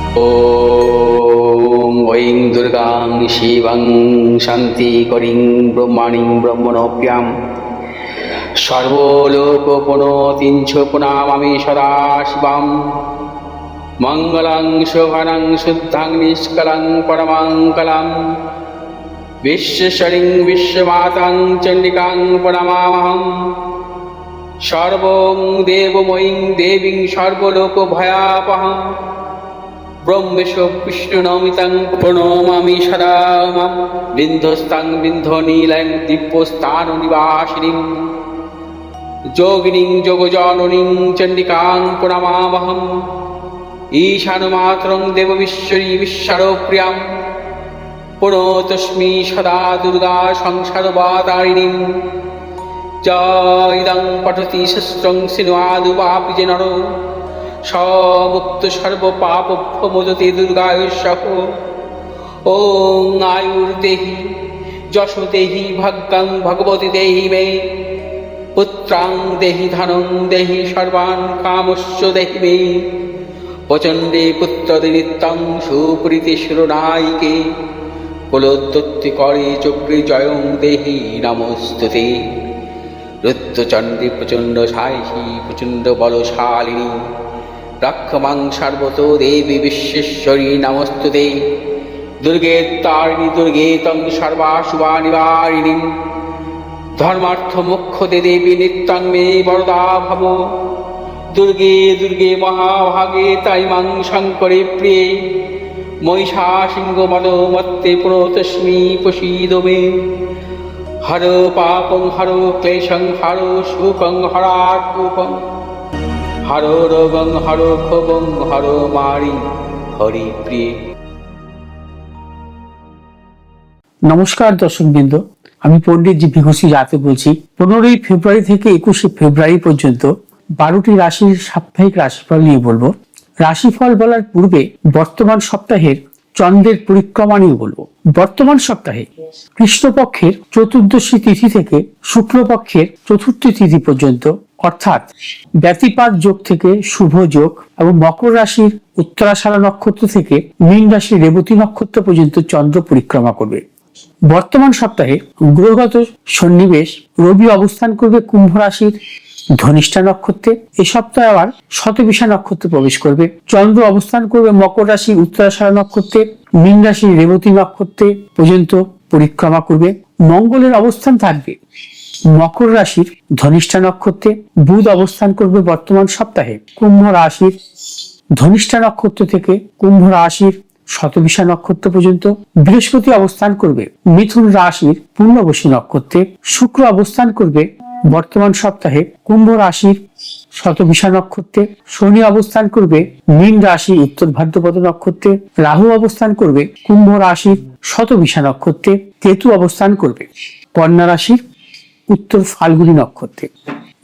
ॐ ऐं दुर्गां शिवं शान्तिकरीं ब्रह्माणीं ब्रह्मणोऽप्यां सर्वलोकपुनोतिं च पुनामामि सदा शिवां मङ्गलं शोभनं शुद्धं निष्कलं परमङ्गलं विश्वेश्वरीं विश्वमातां चण्डिकां प्रणमामहम् सर्वं देवमयीं देवीं सर्वलोकभयापहं ब्रह्मेशो विष्णुनमितं प्रणमामि सदा मां बिन्धस्तां बिन्धनीलं दिव्यस्थाननिवासिनीं योगिनीं योगजननीं चण्डिकां प्रणमामहम् ईशानमात्रं देवविश्वरी विश्वप्रियां प्रणतोऽस्मि सदा दुर्गा संसारवातारिणीं इदं पठति शस्त्रं सिन्वादुवापि च नरो स मुक्त सर्वपापभ्यो मोचते दुर्गायुष्यः। ॐ आयुर्देहि यशो देहि भाग्यं भगवती देहि मे पुत्रां देहि धनं देहि सर्वान् कामश्च देहि मे प्रचण्डे पुत्रदे नित्यं सुप्रीति शिरोनायिके कुलोत्पत्ति करे चक्रे जयं देहि नमोस्तुते। रुद्रचण्डे प्रचण्ड सायिषी प्रचण्ड बलशालिनी रक्षमां सर्वतो देवी विश्वेश्वरी नमोस्तुते। दुर्गे तारिणी दुर्गे तं सर्वाशुभानिवारिणीं धर्मार्थ मोक्षदे देवी नित्यं मे वरदा भव। दुर्गे दुर्गे महाभागे ताइमां शङ्करे प्रिये महिषासिंहमदोमत्ते प्रणतोऽस्मि प्रसीद मे। हरो पापं हरो क्लेशं हरो शोकं हरात्मकं हरो रोगं हरो क्षोभं हरो मारि हरिप्रिये। নমস্কার দর্শকবৃন্দ, আমি পণ্ডিত জি ভিঘোষী রাতে বলছি। 15 ফেব্রুয়ারি থেকে 21 ফেব্রুয়ারি পর্যন্ত 12টি রাশির সাপ্তাহিক রাশিফল নিয়ে বলবো। রাশিফল বলার পূর্বে বর্তমান সপ্তাহের চন্দ্রের পরিক্রমা নিয়ে বলবো। বর্তমান সপ্তাহে কৃষ্ণপক্ষের চতুর্দশী তিথি থেকে শুক্লপক্ষের চতুর্থ তিথি পর্যন্ত অর্থাৎ ব্যতিপাত যোগ থেকে শুভ যোগ এবং মকর রাশির উত্তরাষাঢ়া নক্ষত্র থেকে মীন রাশির রেবতী নক্ষত্র পর্যন্ত চন্দ্র পরিক্রমা করবে। বর্তমান সপ্তাহে গ্রহগত সন্নিবেশ রবি অবস্থান করবে কুম্ভ রাশির ধনিষ্ঠা নক্ষত্রে। এই সপ্তাহে আবার শতবিশা নক্ষত্রে প্রবেশ করবে। চন্দ্র অবস্থান করবে মকর রাশির উত্তরাষাঢ়া নক্ষত্রে মীন রাশির রেবতী নক্ষত্রে পর্যন্ত পরিক্রমা করবে। মঙ্গলের অবস্থান থাকবে মকর রাশির ধনিষ্ঠা নক্ষত্রে। বুধ অবস্থান করবে বর্তমান সপ্তাহে কুম্ভ রাশির ধনিষ্ঠা নক্ষত্র থেকে কুম্ভ রাশির শতবিশা নক্ষত্র পর্যন্ত। বৃহস্পতি অবস্থান করবে মিথুন রাশির পূর্ণবসী নক্ষত্রে। শুক্র অবস্থান করবে বর্তমান সপ্তাহে কুম্ভ রাশির শতবিশা নক্ষত্রে। শনি অবস্থান করবে মীন রাশির উত্তর ভাদ্রপদ নক্ষত্রে। রাহু অবস্থান করবে কুম্ভ রাশির শতবিশা নক্ষত্রে। কেতু অবস্থান করবে কন্যা রাশির উত্তর ফাল্গুনী নক্ষত্রে।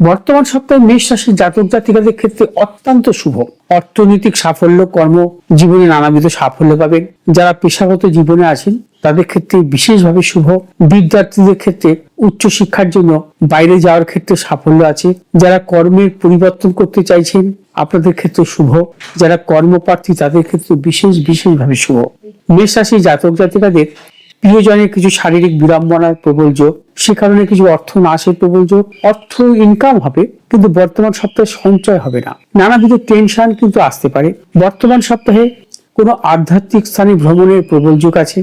বর্তমান সপ্তাহে মেষ রাশির জাতক জাতিকাদের ক্ষেত্রে অত্যন্ত শুভ। অর্থনৈতিক সাফল্য, কর্ম জীবনে নানাবিধ সাফল্য পাবেন। যারা পেশাগত জীবনে আছেন তাদের ক্ষেত্রে বিশেষভাবে শুভ। বিদ্যার্থীদের ক্ষেত্রে উচ্চ শিক্ষার জন্য বাইরে যাওয়ার ক্ষেত্রে সাফল্য আছে। যারা কর্মের পরিবর্তন করতে চাইছেন আপনাদের ক্ষেত্রে শুভ। যারা কর্মপ্রার্থী তাদের ক্ষেত্রে বিশেষভাবে শুভ। মেষ রাশির জাতক জাতিকাদের প্রিয়জনের কিছু শারীরিক বিড়ম্বনার প্রবল যোগ, সে কারণে কিছু অর্থ নাশের প্রবল যোগ। অর্থ ইনকাম হবে কিন্তু বর্তমান সপ্তাহে সঞ্চয় হবে না। নানাবিধ টেনশন কিন্তু আসতে পারে। বর্তমান সপ্তাহে কোনো আধ্যাত্মিক স্থানে ভ্রমণের প্রবল যোগ আছে।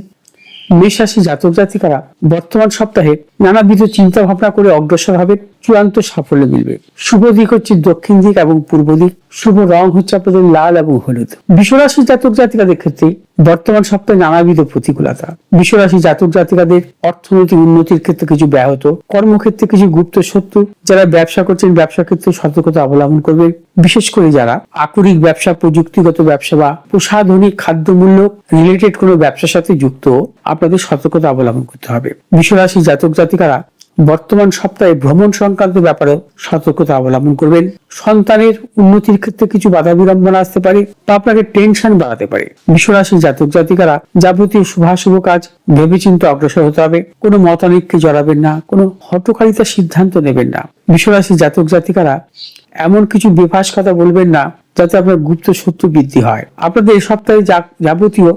মেষ রাশি জাতক জাতিকারা বর্তমান সপ্তাহে নানাবিধ চিন্তা ভাবনা করে অগ্রসর হবে, চূড়ান্ত সাফল্য মিলবে। শুভ দিক হচ্ছে দক্ষিণ দিক এবং পূর্ব দিক। শুভ রং হচ্ছে আপনাদের লাল এবং হলুদ। বিশ্বরাশি জাতক জাতিকাদের ক্ষেত্রে বর্তমান সপ্তাহে নানাবিধ প্রতিকূলতা। বিশ্বরাশি জাতক জাতিকাদের অর্থনৈতিক উন্নতির ক্ষেত্রে কিছু ব্যাহত, কর্মক্ষেত্রে কিছু গুপ্ত শত্রু। যারা ব্যবসা করছেন ব্যবসা ক্ষেত্রে সতর্কতা অবলম্বন করবে। বিশেষ করে যারা আকরিক ব্যবসা, প্রযুক্তিগত ব্যবসা বা প্রসাধনিক খাদ্যমূল্য রিলেটেড কোনো ব্যবসার সাথে যুক্ত, আপনাদের সতর্কতা অবলম্বন করতে হবে। বিশ্বরাশি জাতক জাতিকারা বর্তমান সপ্তাহে ভ্রমণ সংক্রান্ত ব্যাপারে সতর্কতা অবলম্বন করবেন। সন্তানের উন্নতির ক্ষেত্রে কিছু বাধা বিড়ম্বনা আসতে পারে বা আপনাকে টেনশন বাড়াতে পারে। বিশ্বরাশির জাতক জাতিকারা যাবতীয় শুভাশুভ কাজ ভেবেচিন্তে অগ্রসর হতে হবে। কোনো মতানৈক্যে জড়াবেন না, কোনো হঠকারিতার সিদ্ধান্ত নেবেন না। বিশ্বরাশির জাতক জাতিকারা এমন কিছু বেফাস কথা বলবেন না যাতে আপনার গুপ্ত শত্রু বৃদ্ধি হয়। আপনাদের এই সপ্তাহে যাবতীয়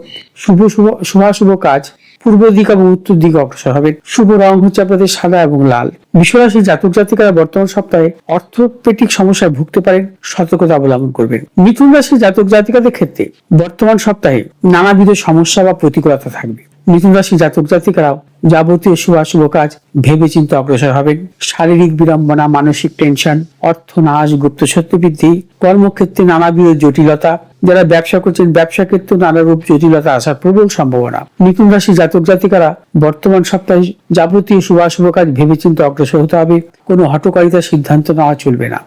শুভাশুভ কাজ পূর্ব দিক এবং উত্তর দিকে অগ্রসর হবে। শুভ রং হচ্ছে আপনাদের সাদা এবং লাল। বিশ্বরাশি জাতক জাতিকারা বর্তমান সপ্তাহে অর্থোপেডিক সমস্যায় ভুগতে পারেন, সতর্কতা অবলম্বন করবেন। মিথুন রাশি জাতক জাতিকাদের ক্ষেত্রে বর্তমান সপ্তাহে নানাবিধ সমস্যা বা প্রতিকূলতা থাকবে। মিথুন রাশি জাতক জাতিকারাও যাবতীয় শুভাশুভ কাজ ভেবে চিন্তে অগ্রসর হবেন। শারীরিক বিড়ম্বনা, মানসিক টেনশন, অর্থ নাশ, গুপ্ত শত্রু বৃদ্ধি, কর্মক্ষেত্রে নানাবিধ জটিলতা, যারা ব্যবসা করছেন ব্যবসা ক্ষেত্রে নানারূপ জটিলতা আসার প্রবল সম্ভাবনা। মিথুন রাশি জাতক জাতিকারা বর্তমান সপ্তাহে যাবতীয় শুভাশুভ কাজ ভেবে চিন্তে অগ্রসর হতে হবে। কোনো হঠকারিতার সিদ্ধান্ত নেওয়া চলবে না।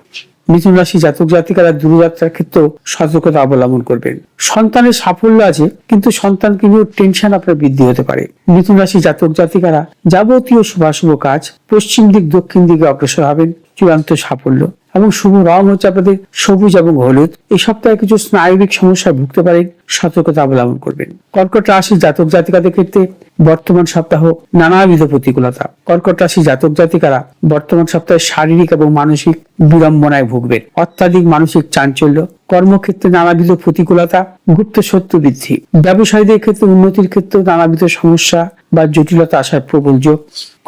মিথুন রাশি জাতক জাতিকারা দূরযাত্রার ক্ষেত্রেও সতর্কতা অবলম্বন করবেন। সন্তানের সাফল্য আছে, কিন্তু সন্তানকে নিয়ে টেনশন আপনার বৃদ্ধি হতে পারে। মিথুন রাশি জাতক জাতিকারা যাবতীয় শুভাশুভ কাজ পশ্চিম দিক দক্ষিণ দিকে অগ্রসর হবেন, চূড়ান্ত সাফল্য। এবং শুভ রং হচ্ছে আপনাদের সবুজ এবং হলুদ। এই সপ্তাহে কিছু স্নায়বিক সমস্যায় ভুগতে পারেন, সতর্কতা অবলম্বন করবেন। কর্কট রাশি জাতক জাতিকাদের ক্ষেত্রে বর্তমান সপ্তাহ নানাবিধ প্রতিকূলতা। কর্কট রাশি জাতক জাতিকারা বর্তমান সপ্তাহে শারীরিক এবং মানসিক বিড়ম্বনায় ভুগবেন। অত্যাধিক মানসিক চাঞ্চল্য, কর্মক্ষেত্রে নানাবিধ প্রতিকূলতা, গুপ্ত শত্রু বৃদ্ধি। ব্যবসায়ীদের ক্ষেত্রে উন্নতির ক্ষেত্রে নানাবিধ সমস্যা বা জটিলতা আসার প্রবল যোগ।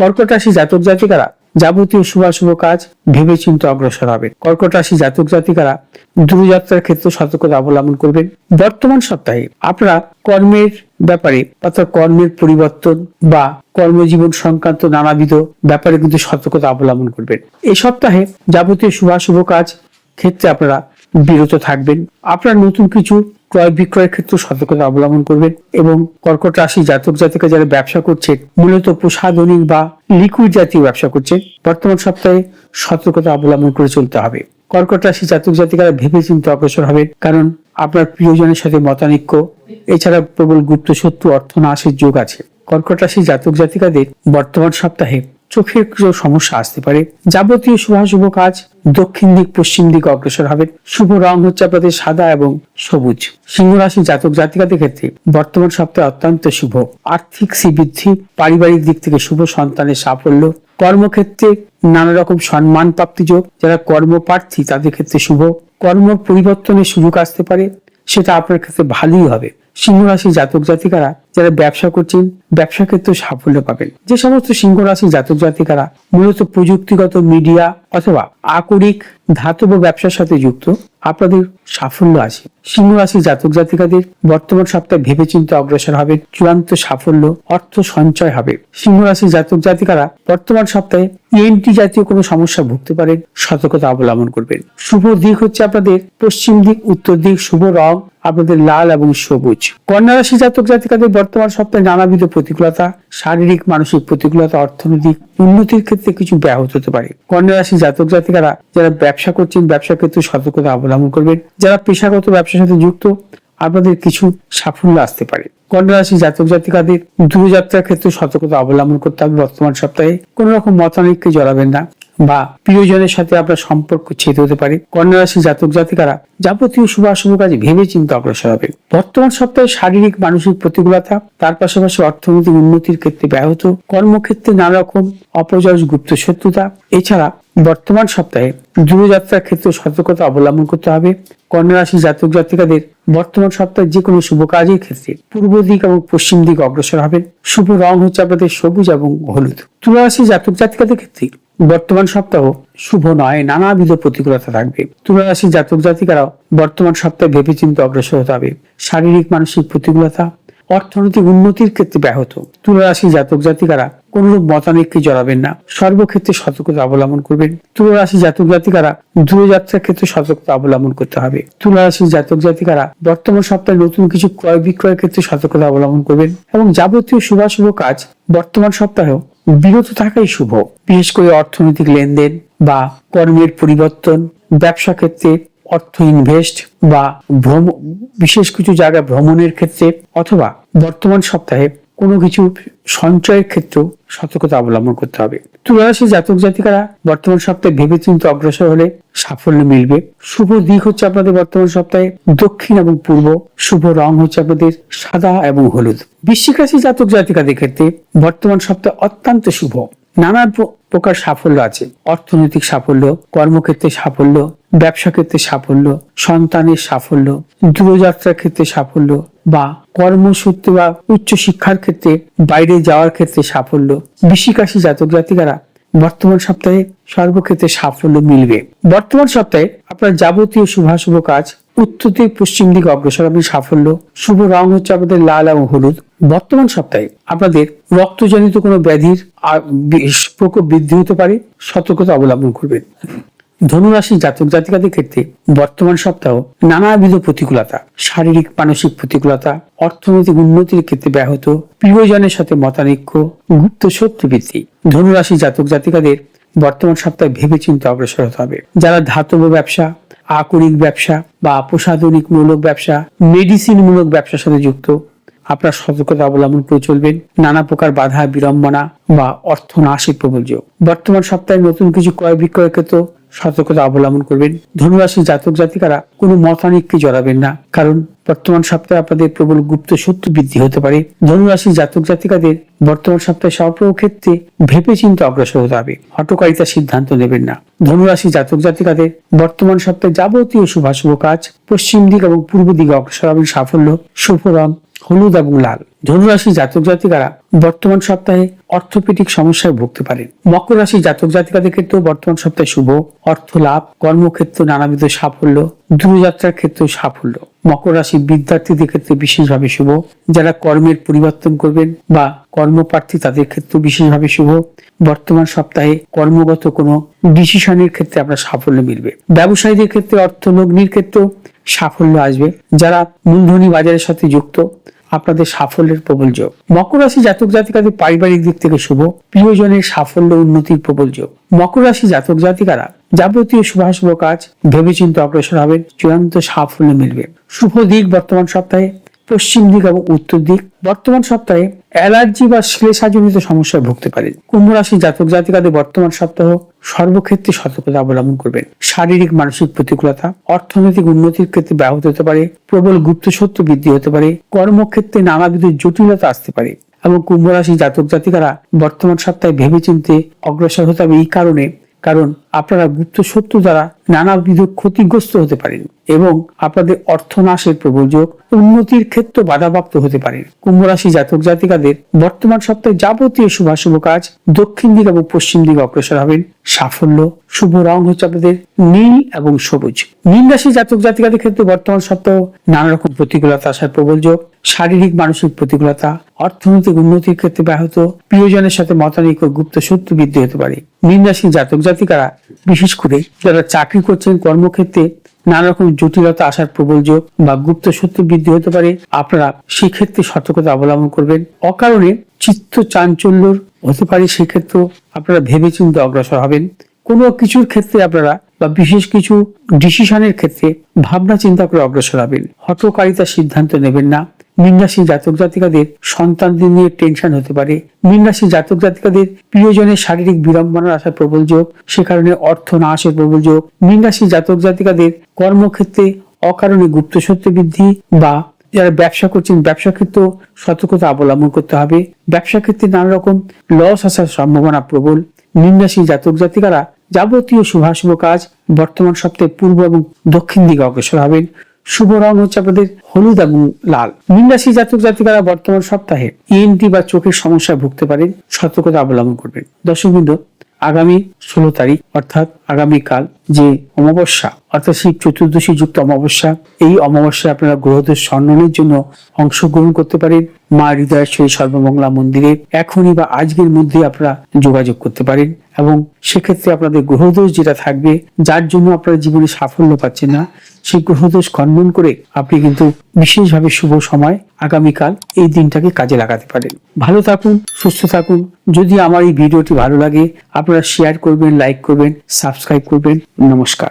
কর্কট রাশি জাতক জাতিকারা যাবতীয় শুভাশুভ কাজ ভেবে চিন্তে অগ্রসর হবে। কর্কট রাশি জাতক জাতিকারা দূরযাত্রার ক্ষেত্রে সতর্কতা অবলম্বন করবেন। বর্তমান সপ্তাহে আপনারা কর্মের ব্যাপারে অর্থাৎ কর্মের পরিবর্তন বা কর্মজীবন সংক্রান্ত নানাবিধ ব্যাপারে কিন্তু সতর্কতা অবলম্বন করবেন। এই সপ্তাহে যাবতীয় শুভাশুভ কাজ ক্ষেত্রে আপনারা বিরত থাকবেন। আপনারা নতুন কিছু ক্রয় বিক্রয়ের ক্ষেত্রে সতর্কতা অবলম্বন করবেন। এবং কর্কট রাশি জাতক জাতিকা যারা ব্যবসা করছে, মূলত প্রসাধনিক বা লিকুইড জাতীয় ব্যবসা করছে, বর্তমান সপ্তাহে সতর্কতা অবলম্বন করে চলতে হবে। কর্কট রাশি জাতক জাতিকারা ভেবে চিন্তে অগ্রসর হবেন, কারণ আপনার প্রিয়জনের সাথে মতানৈক্য, এছাড়া প্রবল গুপ্ত শত্রু অর্থ নাশের যোগ আছে। কর্কট রাশি জাতক জাতিকাদের বর্তমান সপ্তাহে চোখের কিছু সমস্যা আসতে পারে। যাবতীয় শুভাশুভ কাজ দক্ষিণ দিক পশ্চিম দিকে অগ্রসর হবে। শুভ রং হচ্ছে আপনাদের সাদা এবং সবুজ। সিংহ রাশি জাতক জাতিকাদের ক্ষেত্রে বর্তমান সপ্তাহে অত্যন্ত শুভ। আর্থিক শ্রীবৃদ্ধি, পারিবারিক দিক থেকে শুভ, সন্তানের সাফল্য, কর্মক্ষেত্রে নানা রকম সম্মান প্রাপ্তি যোগ। যারা কর্মপ্রার্থী তাদের ক্ষেত্রে শুভ। কর্ম পরিবর্তনের সুযোগ আসতে পারে, সেটা আপনার ক্ষেত্রে ভালোই হবে। সিংহ রাশি জাতক জাতিকারা যারা ব্যবসা করছেন ব্যবসা ক্ষেত্রে সাফল্য পাবেন। যে সমস্ত সিংহ রাশি জাতক জাতিকারা মূলত প্রযুক্তিগত, মিডিয়া অথবা আকরিক ধাতব ব্যবসার সাথে যুক্ত, আপনাদের সাফল্য আছে। সিংহ রাশি জাতক জাতিকাদের বর্তমান সপ্তাহে ভেবেচিন্তে অগ্রসর হবে, চূড়ান্ত সাফল্য, অর্থ সঞ্চয় হবে। সিংহ রাশি জাতক জাতিকারা বর্তমান সপ্তাহে ইএনটি জাতীয় কোনো সমস্যা ভুগতে পারেন, সতর্কতা অবলম্বন করবেন। শুভ দিক হচ্ছে আপনাদের পশ্চিম দিক, উত্তর দিক। শুভ রং আপনাদের লাল এবং সবুজ। কন্যা রাশি জাতক জাতিকাদের বর্তমান সপ্তাহে নানাবিধ প্রতিকূলতা, শারীরিক মানসিক প্রতিকূলতা, অর্থনৈতিক উন্নতির ক্ষেত্রে কিছু ব্যাহত হতে পারে। কন্যা রাশি জাতক জাতিকারা যারা ব্যবসা করছেন ব্যবসা ক্ষেত্রে সতর্কতা অবলম্বন করবেন। যারা পেশাগত ব্যবসার সাথে যুক্ত, আপনাদের কিছু সাফল্য আসতে পারে। কন্যা রাশি জাতক জাতিকাদের দূরযাত্রার ক্ষেত্রে সতর্কতা অবলম্বন করতে হবে। বর্তমান সপ্তাহে কোন রকম মতানৈক্যে জড়াবেন না বা প্রিয়জনের সাথে আপনার সম্পর্ক ছেদ হতে পারে। কন্যা রাশি জাতক জাতিকারা যাবতীয় শুভাশুভ কাজে ভেবে চিন্তে অগ্রসর হবে। বর্তমান সপ্তাহে শারীরিক মানসিক প্রতিকূলতা, তার পাশাপাশি অর্থনৈতিক উন্নতির ক্ষেত্রে ব্যাহত, কর্মক্ষেত্রে নানা রকম অপজয়, গুপ্ত শত্রুতা। এছাড়া বর্তমান সপ্তাহে দূরযাত্রার ক্ষেত্রে সতর্কতা অবলম্বন করতে হবে। কন্যা রাশি জাতক জাতিকাদের বর্তমান সপ্তাহে যে কোনো শুভ কাজের ক্ষেত্রে পূর্ব দিক এবং পশ্চিম দিক অগ্রসর হবেন। শুভ রং হচ্ছে আপনাদের সবুজ এবং হলুদ। তুলা রাশি জাতক জাতিকাদের ক্ষেত্রে বর্তমান সপ্তাহ শুভ নয়, নানাবিধ প্রতিকূলতা থাকবে। তুলা রাশি জাতক জাতিকারাও বর্তমান সপ্তাহে ভেবেচিন্তে অগ্রসর হতে হবে। শারীরিক মানসিক প্রতিকূলতা, অর্থনৈতিক উন্নতির ক্ষেত্রে ব্যাহত। তুলা রাশি জাতক জাতিকারা কোনরূপ মতানৈক্যে জড়াবেন না, সর্বক্ষেত্রে সতর্কতা অবলম্বন করবেন। তুলা রাশি জাতক জাতিকারা দূরযাত্রার ক্ষেত্রে সতর্কতা অবলম্বন করতে হবে। তুলা রাশি জাতক জাতিকারা বর্তমান সপ্তাহে নতুন কিছু ক্রয় বিক্রয়ের ক্ষেত্রে সতর্কতা অবলম্বন করবেন এবং যাবতীয় শুভাশুভ কাজ বর্তমান সপ্তাহেও বিরত থাকাই শুভ। বিশেষ করে অর্থনৈতিক লেনদেন বা কর্মের পরিবর্তন, ব্যবসা ক্ষেত্রে অর্থ ইনভেস্ট বা বিশেষ কিছু জায়গা ভ্রমণের ক্ষেত্রে, অথবা বর্তমান সপ্তাহে কোনো কিছু সঞ্চয়ের ক্ষেত্রেও সতর্কতা অবলম্বন করতে হবে। তুলা রাশি জাতক জাতিকারা বর্তমান সপ্তাহে ভেবেচিন্তে অগ্রসর হলে সাফল্য মিলবে। শুভ দিক হচ্ছে আপনাদের বর্তমান সপ্তাহে দক্ষিণ এবং পূর্ব। শুভ রং হচ্ছে আপনাদের সাদা এবং হলুদ। বৃশ্চিক রাশি জাতক জাতিকাদের ক্ষেত্রে বর্তমান সপ্তাহে অত্যন্ত শুভ। নানা প্রকার সাফল্য আছে। অর্থনৈতিক সাফল্য, কর্মক্ষেত্রে সাফল্য, ব্যবসা ক্ষেত্রে সাফল্য, সন্তানের সাফল্য, দূরযাত্রার ক্ষেত্রে সাফল্য বা কর্মসূত্রে বা উচ্চ শিক্ষার ক্ষেত্রে বাইরে যাওয়ার ক্ষেত্রে সাফল্য। বৃশ্চিক রাশি জাতক জাতিকারা বর্তমান সপ্তাহে সর্বক্ষেত্রে সাফল্য মিলবে। বর্তমান সপ্তাহে আপনার যাবতীয় শুভাশুভ কাজ উত্তর থেকে পশ্চিম দিকে অগ্রসর হবে। সাফল্য, শুভ রং হচ্ছে আপনাদের লাল এবং হলুদ। বর্তমান সপ্তাহে আপনাদের রক্তজনিত কোনো ব্যাধির প্রকোপ বৃদ্ধি হতে পারে, সতর্কতা অবলম্বন করবেন। ধনুরাশি জাতক জাতিকাদের ক্ষেত্রে বর্তমান সপ্তাহ নানাবিধ প্রতিকূলতা, শারীরিক মানসিক প্রতিকূলতা, অর্থনৈতিক উন্নতির ক্ষেত্রে ব্যাহত, প্রিয়জনের সাথে মতানৈক্য, গুপ্ত শত্রু বৃদ্ধি। ধনুরাশি জাতক জাতিকাদের বর্তমান সপ্তাহে ভেবেচিন্তে অগ্রসর হতে হবে। যারা ধাতব ব্যবসা, আকরিক ব্যবসা বা প্রসাধনিক মূলক ব্যবসা, মেডিসিন মূলক ব্যবসার সাথে যুক্ত, আপনার সতর্কতা অবলম্বন করে চলবেন। নানা প্রকার বাধা বিড়ম্বনা বা অর্থ নাশের প্রবল যোগ। বর্তমান সপ্তাহে নতুন কিছু ক্রয় বিক্রয়ের ক্ষেত্রে সতর্কতা অবলম্বন করবেন। ধনুরাশি জাতক জাতিকারা কোনো মতানৈক্যে জড়াবেন না, কারণ বর্তমান সপ্তাহে আপনাদের প্রবল গুপ্ত শত্রু বৃদ্ধি হতে পারে। ধনুরাশি জাতক জাতিকাদের বর্তমান সপ্তাহে সর্ব ক্ষেত্রে ভেবে চিন্তে অগ্রসর হতে হবে। হঠকারিতার সিদ্ধান্ত নেবেন না। ধনুরাশি জাতক জাতিকাদের বর্তমান সপ্তাহে যাবতীয় শুভাশুভ কাজ পশ্চিম দিক এবং পূর্ব দিকে অগ্রসর হবেন। সাফল্য, শুভ রং হলুদ এবং লাল। ধনুরাশি জাতক জাতিকারা বর্তমান সপ্তাহে অর্থোপেডিক সমস্যায় ভুগতে পারেন। মকর রাশি জাতক জাতিকাদের ক্ষেত্রেও বর্তমান সপ্তাহে শুভ, অর্থ লাভ, কর্মক্ষেত্রে নানাবিধ সাফল্য, দূরযাত্রার ক্ষেত্রে সাফল্য। মকর রাশি বিদ্যার্থীদের ক্ষেত্রে বিশেষভাবে শুভ। যারা কর্মের পরিবর্তন করবেন বা কর্মপ্রার্থী তাদের ক্ষেত্রে বিশেষভাবে শুভ। বর্তমান সপ্তাহে কর্মগত কোনো ডিসিশনের ক্ষেত্রে আপনার সাফল্য মিলবে। ব্যবসায়ীদের ক্ষেত্রে অর্থলগ্নির ক্ষেত্রেও সাফল্য আসবে। যারা মূলধনী বাজারের সাথে যুক্ত, আপনাদের সাফল্যের প্রবল যোগ। মকর রাশি জাতক জাতিকাদের পারিবারিক দিক থেকে শুভ, প্রিয়জনের সাফল্য উন্নতির প্রবল যোগ। মকর রাশি জাতক জাতিকারা যাবতীয় শুভাশুভ কাজ ভেবেচিন্তে অগ্রসর হবেন, চূড়ান্ত সাফল্য মিলবে। শুভ দিক বর্তমান সপ্তাহে পশ্চিম দিক এবং উত্তর দিক। বর্তমান সপ্তাহে অ্যালার্জি বা শ্লেষাজনিত সমস্যায় ভুগতে পারেন। কুম্ভ রাশি জাতক জাতিকাদের বর্তমান সপ্তাহ সর্বক্ষেত্রে সতর্কতা অবলম্বন করবেন। শারীরিক মানসিক প্রতিকূলতা, অর্থনৈতিক উন্নতির ক্ষেত্রে ব্যাহত হতে পারে, প্রবল গুপ্ত শত্রু বৃদ্ধি হতে পারে, কর্মক্ষেত্রে নানাবিধ জটিলতা আসতে পারে। এবং কুম্ভ রাশি জাতক জাতিকারা বর্তমান সপ্তাহে ভেবেচিন্তে অগ্রসর হতে হবে। এই কারণ আপনারা গুপ্ত শত্রু দ্বারা নানাবিধ ক্ষতিগ্রস্ত হতে পারেন এবং আপনাদের অর্থনাশের প্রবল যোগ, উন্নতির ক্ষেত্রে বাধাপ্রাপ্ত হতে পারেন। কুম্ভ রাশি জাতক জাতিকাদের বর্তমান সপ্তাহে যাবতীয় শুভাশুভ কাজ দক্ষিণ দিক এবং পশ্চিম দিকে অগ্রসর হবেন। সাফল্য, শুভ রং হচ্ছে আপনাদের নীল এবং সবুজ। মীন রাশি জাতক জাতিকাদের ক্ষেত্রে বর্তমান সপ্তাহ নানা রকম প্রতিকূলতা আসার প্রবল যোগ, শারীরিক মানসিক প্রতিকূলতা, অর্থনৈতিক উন্নতির ক্ষেত্রে ব্যাহত, প্রিয়জনের সাথে মতানৈক্য, গুপ্ত শত্রু বৃদ্ধি হতে পারে। মীন রাশি জাতক জাতিকারা বিশেষ করে যারা চাকরি করছেন, কর্মক্ষেত্রে নানা রকম জটিলতা আসার প্রবল যোগ বা গুপ্ত শত্রু বৃদ্ধি হতে পারে। আপনারা সেক্ষেত্রে সতর্কতা অবলম্বন করবেন। অকারণে চিত্ত চাঞ্চল্য হতে পারে, সেক্ষেত্রে আপনারা ভেবেচিন্তে অগ্রসর হবেন। কোনো কিছুর ক্ষেত্রে আপনারা বা বিশেষ কিছু ডিসিশনের ক্ষেত্রে ভাবনা চিন্তা করে অগ্রসর হবেন। হঠকারিতার সিদ্ধান্ত নেবেন না। মীন রাশি জাতক জাতিকাদের সন্তানদের নিয়ে টেনশন হতে পারে। মীন রাশি জাতক জাতিকাদের প্রিয়জনের শারীরিক বিড়ম্বনার আসার প্রবল যোগ, সে কারণে অর্থ না আসার প্রবল যোগ। মীন রাশি জাতক জাতিকাদের কর্মক্ষেত্রে অকারণে গুপ্ত শত্রু বৃদ্ধি বা যারা ব্যবসা করছেন ব্যবসা ক্ষেত্রেও সতর্কতা অবলম্বন করতে হবে। ব্যবসা ক্ষেত্রে নানা রকম লস আসার সম্ভাবনা প্রবল। মীন রাশি জাতক জাতিকারা যাবতীয় শুভাশুভ কাজ বর্তমান সপ্তাহে পূর্ব এবং দক্ষিণ দিকে অগ্রসর হবেন। শুভ রং হচ্ছে আপনাদের হলুদ এবং লাল। মীন রাশি জাতক জাতিকারা বর্তমান সপ্তাহে ইএনটি বা চোখের সমস্যায় ভুগতে পারেন, সতর্কতা অবলম্বন করবেন। দর্শকবৃন্দ, আগামী 16 তারিখ অর্থাৎ আগামীকাল যে অমাবস্যা অর্থাৎ শিব চতুর্দশী যুক্ত অমাবস্যা, এই অমাবস্যায় আপনারা গ্রহদোষ সন্ধানের জন্য অংশগ্রহণ করতে পারেন। মা হৃদয়েশ্বরী সর্বমঙ্গলা মন্দিরে এখনই বা আজকের মধ্যে আপনারা যোগাযোগ করতে পারেন এবং সেক্ষেত্রে আপনাদের গ্রহদোষ যেটা থাকবে, যার জন্য আপনারা জীবনে সাফল্য পাচ্ছেন না, সেই গ্রহদোষ খণ্ডন করে আপনি কিন্তু বিশেষভাবে শুভ সময় আগামীকাল এই দিনটাকে কাজে লাগাতে পারেন। ভালো থাকুন, সুস্থ থাকুন। যদি আমার এই ভিডিওটি ভালো লাগে আপনারা শেয়ার করবেন, লাইক করবেন, সাবস্ক্রাইব করবেন। নমস্কার।